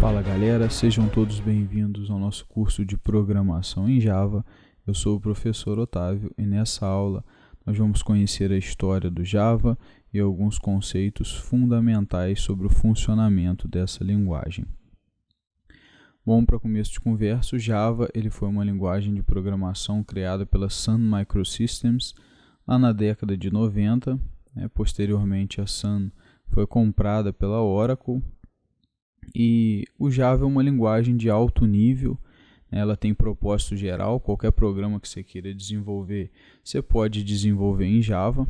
Fala galera, sejam todos bem-vindos ao nosso curso de Programação em Java. Eu sou o professor Otávio e nessa aula nós vamos conhecer a história do Java e alguns conceitos fundamentais sobre o funcionamento dessa linguagem. Bom, para começo de conversa, o Java ele foi uma linguagem de programação criada pela Sun Microsystems lá na década de 90. Posteriormente, a Sun foi comprada pela Oracle. E o Java é uma linguagem de alto nível, ela tem propósito geral, qualquer programa que você queira desenvolver, você pode desenvolver em Java,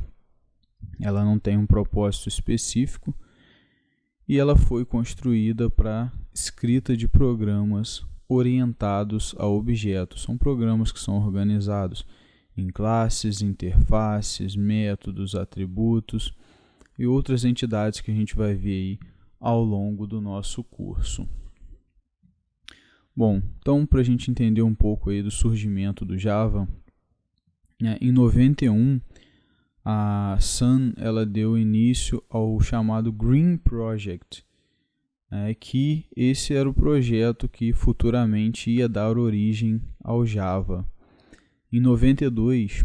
ela não tem um propósito específico e ela foi construída para escrita de programas orientados a objetos. São programas que são organizados em classes, interfaces, métodos, atributos e outras entidades que a gente vai ver aí ao longo do nosso curso. Bom, então para a gente entender um pouco aí do surgimento do Java, em 91 a Sun ela deu início ao chamado Green Project, que esse era o projeto que futuramente ia dar origem ao Java. Em 92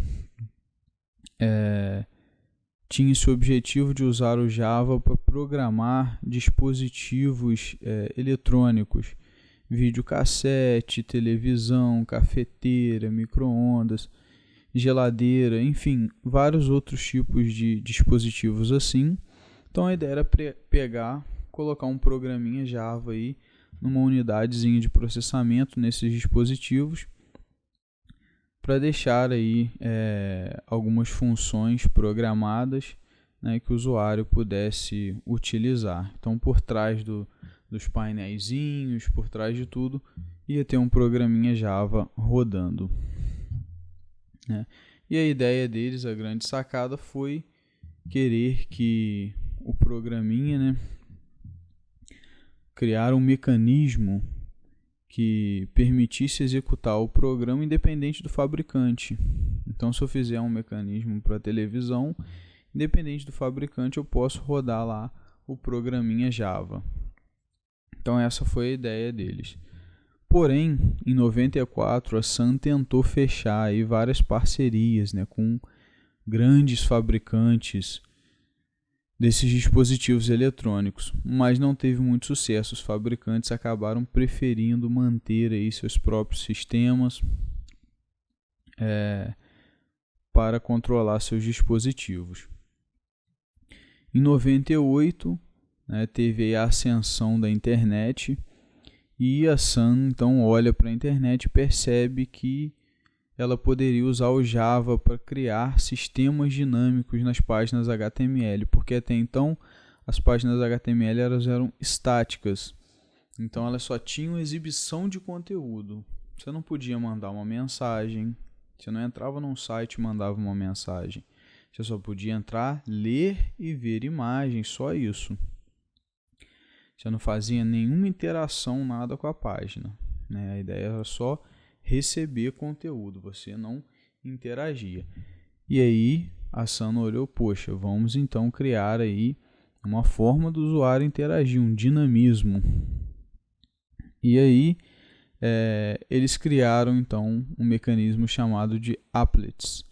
tinha esse objetivo de usar o Java para programar dispositivos eletrônicos, videocassete, televisão, cafeteira, micro-ondas, geladeira, enfim, vários outros tipos de dispositivos assim. Então a ideia era colocar um programinha Java aí numa unidadezinha de processamento nesses dispositivos para deixar aí algumas funções programadas, que o usuário pudesse utilizar. Então, por trás dos painéisinhos, por trás de tudo, ia ter um programinha Java rodando. E a ideia deles, a grande sacada, foi querer que o programinha, criar um mecanismo que permitisse executar o programa independente do fabricante. Então, se eu fizer um mecanismo para televisão, independente do fabricante, eu posso rodar lá o programinha Java. Então, essa foi a ideia deles. Porém, em 94, a Sun tentou fechar aí várias parcerias, com grandes fabricantes desses dispositivos eletrônicos, mas não teve muito sucesso. Os fabricantes acabaram preferindo manter aí seus próprios sistemas para controlar seus dispositivos. Em 98, teve a ascensão da internet e a Sun então olha para a internet e percebe que ela poderia usar o Java para criar sistemas dinâmicos nas páginas HTML, porque até então as páginas HTML eram estáticas, então elas só tinham exibição de conteúdo. Você não podia mandar uma mensagem, você não entrava num site e mandava uma mensagem, você só podia entrar, ler e ver imagens, só isso. Você não fazia nenhuma interação, nada com a página, A ideia era só receber conteúdo, você não interagia. E aí a Sun olhou, poxa, vamos então criar aí uma forma do usuário interagir, um dinamismo. E aí eles criaram então um mecanismo chamado de applets,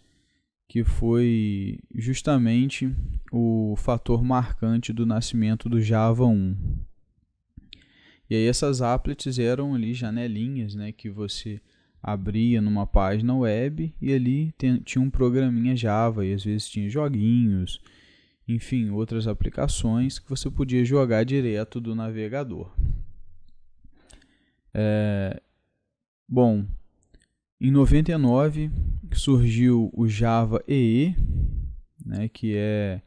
que foi justamente o fator marcante do nascimento do Java 1. E aí essas applets eram ali janelinhas, que você abria numa página web e ali tinha um programinha Java e às vezes tinha joguinhos, enfim, outras aplicações que você podia jogar direto do navegador. Bom, em 99 surgiu o Java EE, que é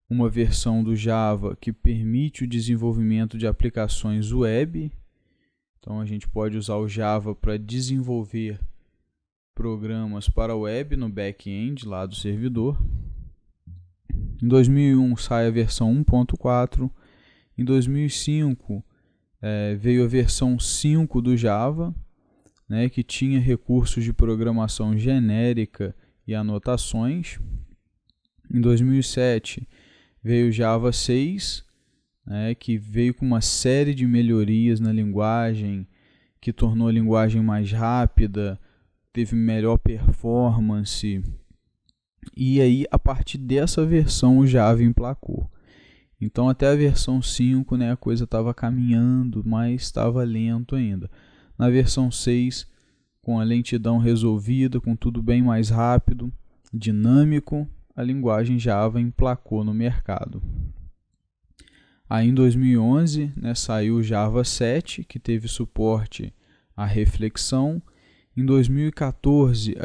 uma versão do Java que permite o desenvolvimento de aplicações web. Então a gente pode usar o Java para desenvolver programas para web no back-end lá do servidor. Em 2001 sai a versão 1.4. Em 2005 veio a versão 5 do Java, né, que tinha recursos de programação genérica e anotações. Em 2007 veio o Java 6, né, que veio com uma série de melhorias na linguagem, que tornou a linguagem mais rápida, teve melhor performance. E aí, a partir dessa versão, o Java emplacou. Então, até a versão 5, né, a coisa estava caminhando, mas estava lento ainda. Na versão 6, com a lentidão resolvida, com tudo bem mais rápido, dinâmico, a linguagem Java emplacou no mercado. Aí em 2011, né, saiu o Java 7, que teve suporte à reflexão. Em 2014,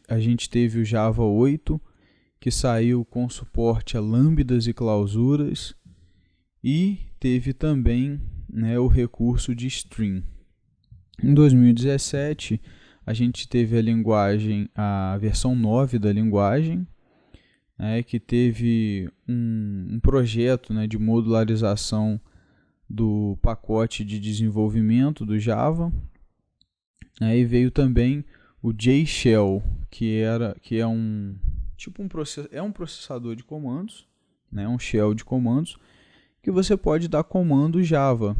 a gente teve o Java 8, que saiu com suporte a lambdas e clausuras. E teve também, né, o recurso de string. Em 2017, a gente teve a versão 9 da linguagem, né, que teve um projeto, né, de modularização do pacote de desenvolvimento do Java, né, e veio também o JShell, que é um processador de comandos, né, um shell de comandos, que você pode dar comando Java,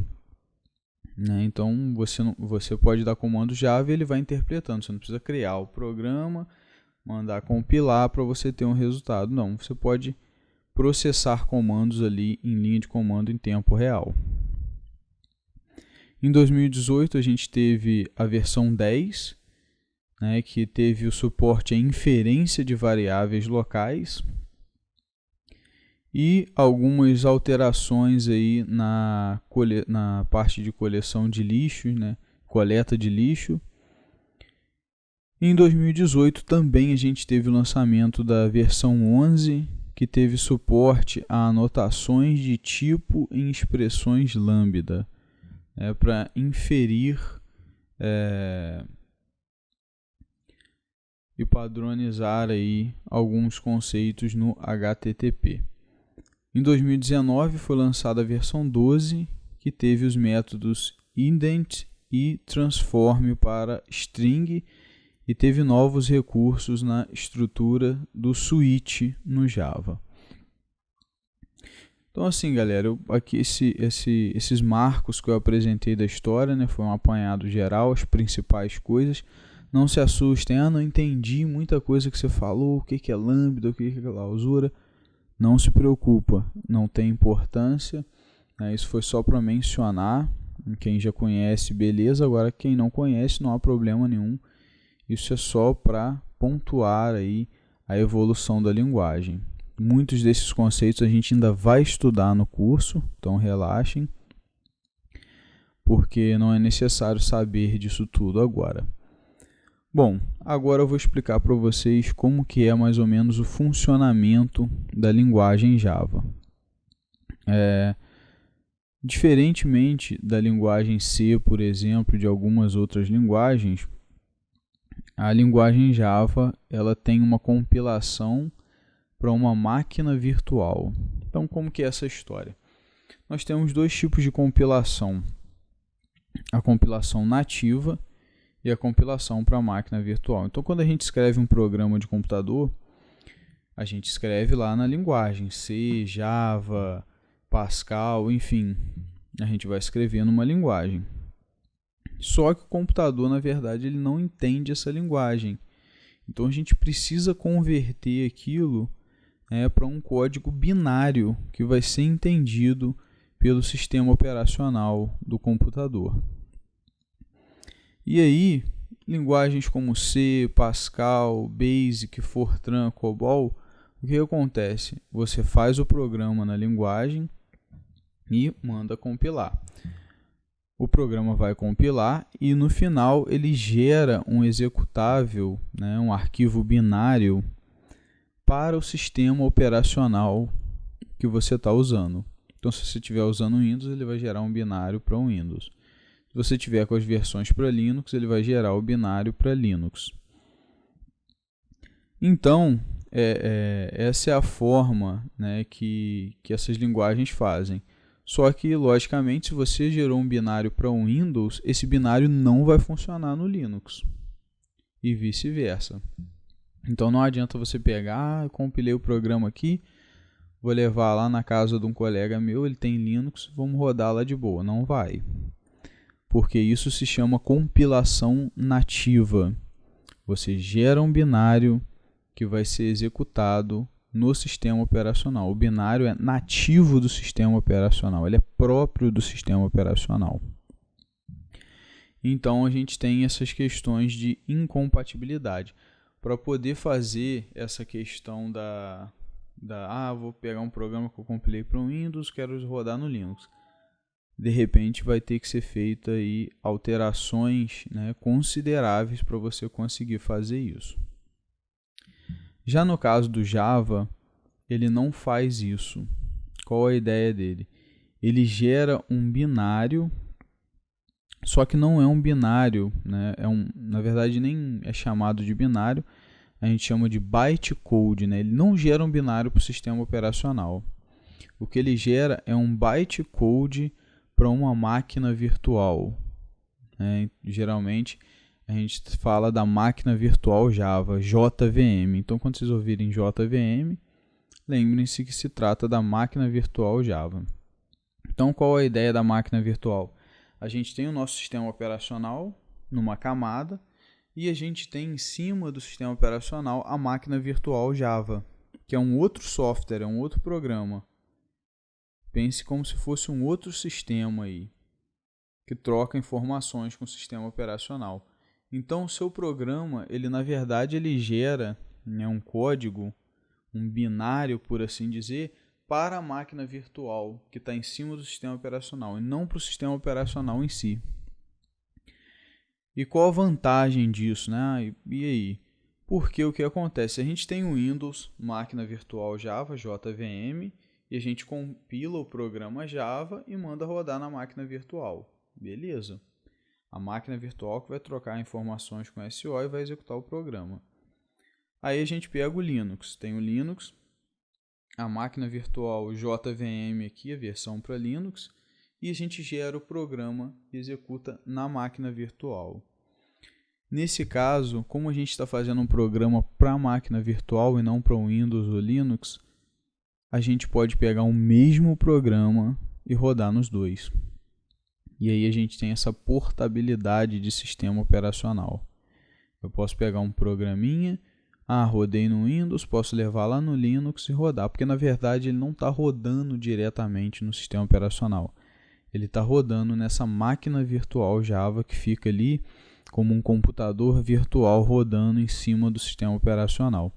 né? Então você pode dar comando Java e ele vai interpretando. Você não precisa criar o programa, mandar compilar para você ter um resultado. Não, você pode processar comandos ali em linha de comando em tempo real. Em 2018 a gente teve a versão 10, né, que teve o suporte à inferência de variáveis locais e algumas alterações aí na parte de coleção de lixo, né, coleta de lixo. Em 2018 também a gente teve o lançamento da versão 11, que teve suporte a anotações de tipo em expressões lambda, para inferir e padronizar aí alguns conceitos no HTTP. Em 2019 foi lançada a versão 12, que teve os métodos indent e transform para string e teve novos recursos na estrutura do switch no Java. Então assim, galera, aqui esses marcos que eu apresentei da história, né, foi um apanhado geral, as principais coisas. Não se assustem, não entendi muita coisa que você falou, o que é lambda, o que é clausura. Não se preocupa, não tem importância, né? Isso foi só para mencionar. Quem já conhece, beleza. Agora, quem não conhece, não há problema nenhum. Isso é só para pontuar aí a evolução da linguagem. Muitos desses conceitos a gente ainda vai estudar no curso, então relaxem, porque não é necessário saber disso tudo agora. Bom, agora eu vou explicar para vocês como que é mais ou menos o funcionamento da linguagem Java. Diferentemente da linguagem C, por exemplo, de algumas outras linguagens, a linguagem Java ela tem uma compilação para uma máquina virtual. Então, como que é essa história? Nós temos dois tipos de compilação. A compilação nativa e a compilação para a máquina virtual. Então, quando a gente escreve um programa de computador, a gente escreve lá na linguagem C, Java, Pascal, enfim, a gente vai escrever numa linguagem. Só que o computador, na verdade, ele não entende essa linguagem. Então, a gente precisa converter aquilo para um código binário que vai ser entendido pelo sistema operacional do computador. E aí, linguagens como C, Pascal, Basic, Fortran, COBOL, o que acontece? Você faz o programa na linguagem e manda compilar. O programa vai compilar e no final ele gera um executável, né, um arquivo binário para o sistema operacional que você está usando. Então, se você estiver usando o Windows, ele vai gerar um binário para o Windows. Se você tiver com as versões para Linux, ele vai gerar o binário para Linux. Então, essa é a forma, né, que essas linguagens fazem. Só que, logicamente, se você gerou um binário para um Windows, esse binário não vai funcionar no Linux e vice-versa. Então não adianta você pegar, eu compilei o programa aqui, vou levar lá na casa de um colega meu, ele tem Linux, vamos rodar lá de boa. Não vai, porque isso se chama compilação nativa. Você gera um binário que vai ser executado no sistema operacional. O binário é nativo do sistema operacional, ele é próprio do sistema operacional. Então a gente tem essas questões de incompatibilidade. Para poder fazer essa questão vou pegar um programa que eu compilei para o Windows, quero rodar no Linux. De repente vai ter que ser feita aí alterações, né, consideráveis para você conseguir fazer isso. Já no caso do Java, ele não faz isso. Qual a ideia dele? Ele gera um binário, só que não é um binário, né? Na verdade nem é chamado de binário, a gente chama de bytecode, né? Ele não gera um binário para o sistema operacional. O que ele gera é um bytecode para uma máquina virtual, né? Geralmente a gente fala da máquina virtual Java, JVM. Então, quando vocês ouvirem JVM, lembrem-se que se trata da máquina virtual Java. Então, qual a ideia da máquina virtual? A gente tem o nosso sistema operacional numa camada e a gente tem em cima do sistema operacional a máquina virtual Java, que é um outro software, é um outro programa. Pense como se fosse um outro sistema aí, que troca informações com o sistema operacional. Então, o seu programa, na verdade, ele gera, né, um código, um binário, por assim dizer, para a máquina virtual que está em cima do sistema operacional e não para o sistema operacional em si. E qual a vantagem disso, né? E aí? Porque o que acontece? A gente tem o Windows, máquina virtual Java, JVM, e a gente compila o programa Java e manda rodar na máquina virtual. Beleza. A máquina virtual que vai trocar informações com SO e vai executar o programa. Aí a gente pega o Linux. Tem o Linux, a máquina virtual JVM aqui, a versão para Linux, e a gente gera o programa e executa na máquina virtual. Nesse caso, como a gente está fazendo um programa para a máquina virtual e não para o Windows ou Linux, a gente pode pegar o mesmo programa e rodar nos dois. E aí a gente tem essa portabilidade de sistema operacional. Eu posso pegar um programinha, rodei no Windows, posso levar lá no Linux e rodar, porque na verdade ele não está rodando diretamente no sistema operacional. Ele está rodando nessa máquina virtual Java que fica ali como um computador virtual rodando em cima do sistema operacional.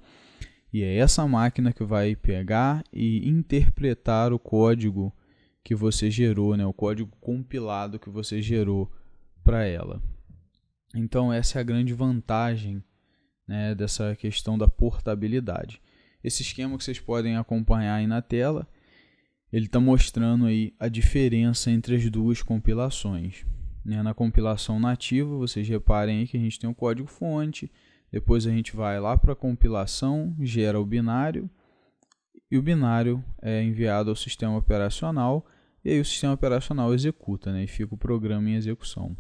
E é essa máquina que vai pegar e interpretar o código que você gerou, né, o código compilado que você gerou para ela. Então essa é a grande vantagem, né, dessa questão da portabilidade. Esse esquema que vocês podem acompanhar aí na tela, ele está mostrando aí a diferença entre as duas compilações. Né, na compilação nativa, vocês reparem aí que a gente tem o código fonte, depois a gente vai lá para a compilação, gera o binário, e o binário é enviado ao sistema operacional, e aí o sistema operacional executa, né, e fica o programa em execução.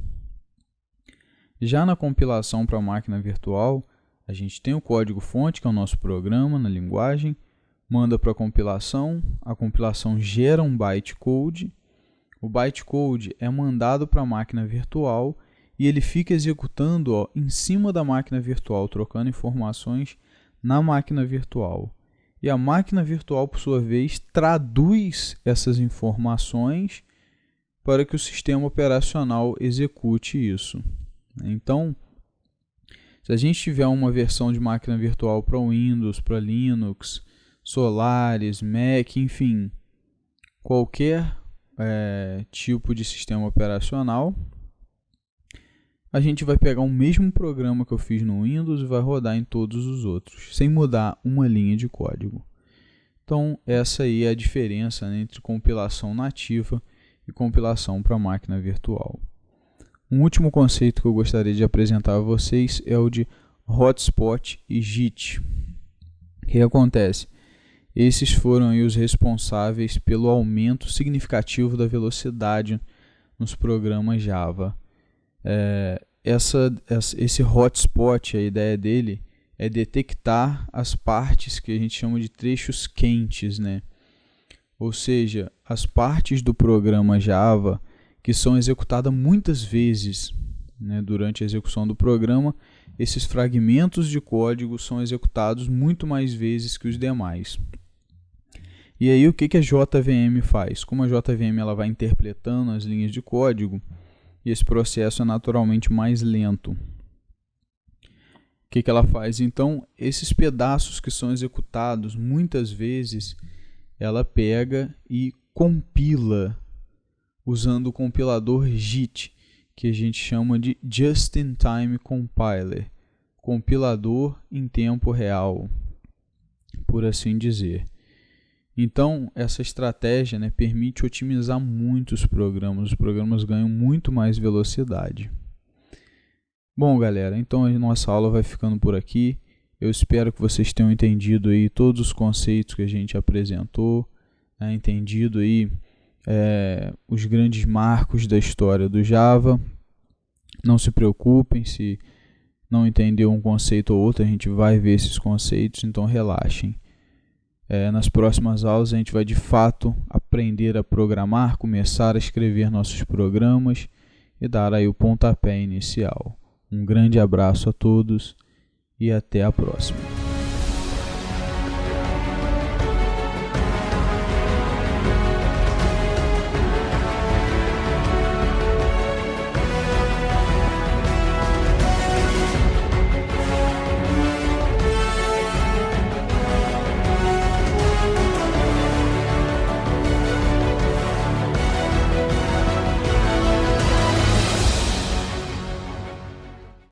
Já na compilação para a máquina virtual, a gente tem o código fonte, que é o nosso programa na linguagem, manda para a compilação gera um bytecode, o bytecode é mandado para a máquina virtual e ele fica executando em cima da máquina virtual, trocando informações na máquina virtual. E a máquina virtual, por sua vez, traduz essas informações para que o sistema operacional execute isso. Então, se a gente tiver uma versão de máquina virtual para Windows, para Linux, Solaris, Mac, enfim, qualquer tipo de sistema operacional, a gente vai pegar o mesmo programa que eu fiz no Windows e vai rodar em todos os outros, sem mudar uma linha de código. Então, essa aí é a diferença, né, entre compilação nativa e compilação para máquina virtual. Um último conceito que eu gostaria de apresentar a vocês é o de hotspot e JIT. O que acontece? esses foram aí os responsáveis pelo aumento significativo da velocidade nos programas Java. Esse hotspot, a ideia dele é detectar as partes que a gente chama de trechos quentes, né? Ou seja, as partes do programa Java que são executadas muitas vezes, né, durante a execução do programa. Esses fragmentos de código são executados muito mais vezes que os demais. E aí o que a JVM faz? Como a JVM ela vai interpretando as linhas de código, e esse processo é naturalmente mais lento. O que ela faz? Então, esses pedaços que são executados muitas vezes, ela pega e compila usando o compilador JIT, que a gente chama de Just-in-Time Compiler, compilador em tempo real, por assim dizer. Então, essa estratégia, né, permite otimizar muito os programas ganham muito mais velocidade. Bom, galera, então a nossa aula vai ficando por aqui. Eu espero que vocês tenham entendido aí todos os conceitos que a gente apresentou, né, entendido aí os grandes marcos da história do Java. Não se preocupem se não entender um conceito ou outro, a gente vai ver esses conceitos, então relaxem. Nas próximas aulas a gente vai de fato aprender a programar, começar a escrever nossos programas e dar aí o pontapé inicial. Um grande abraço a todos e até a próxima.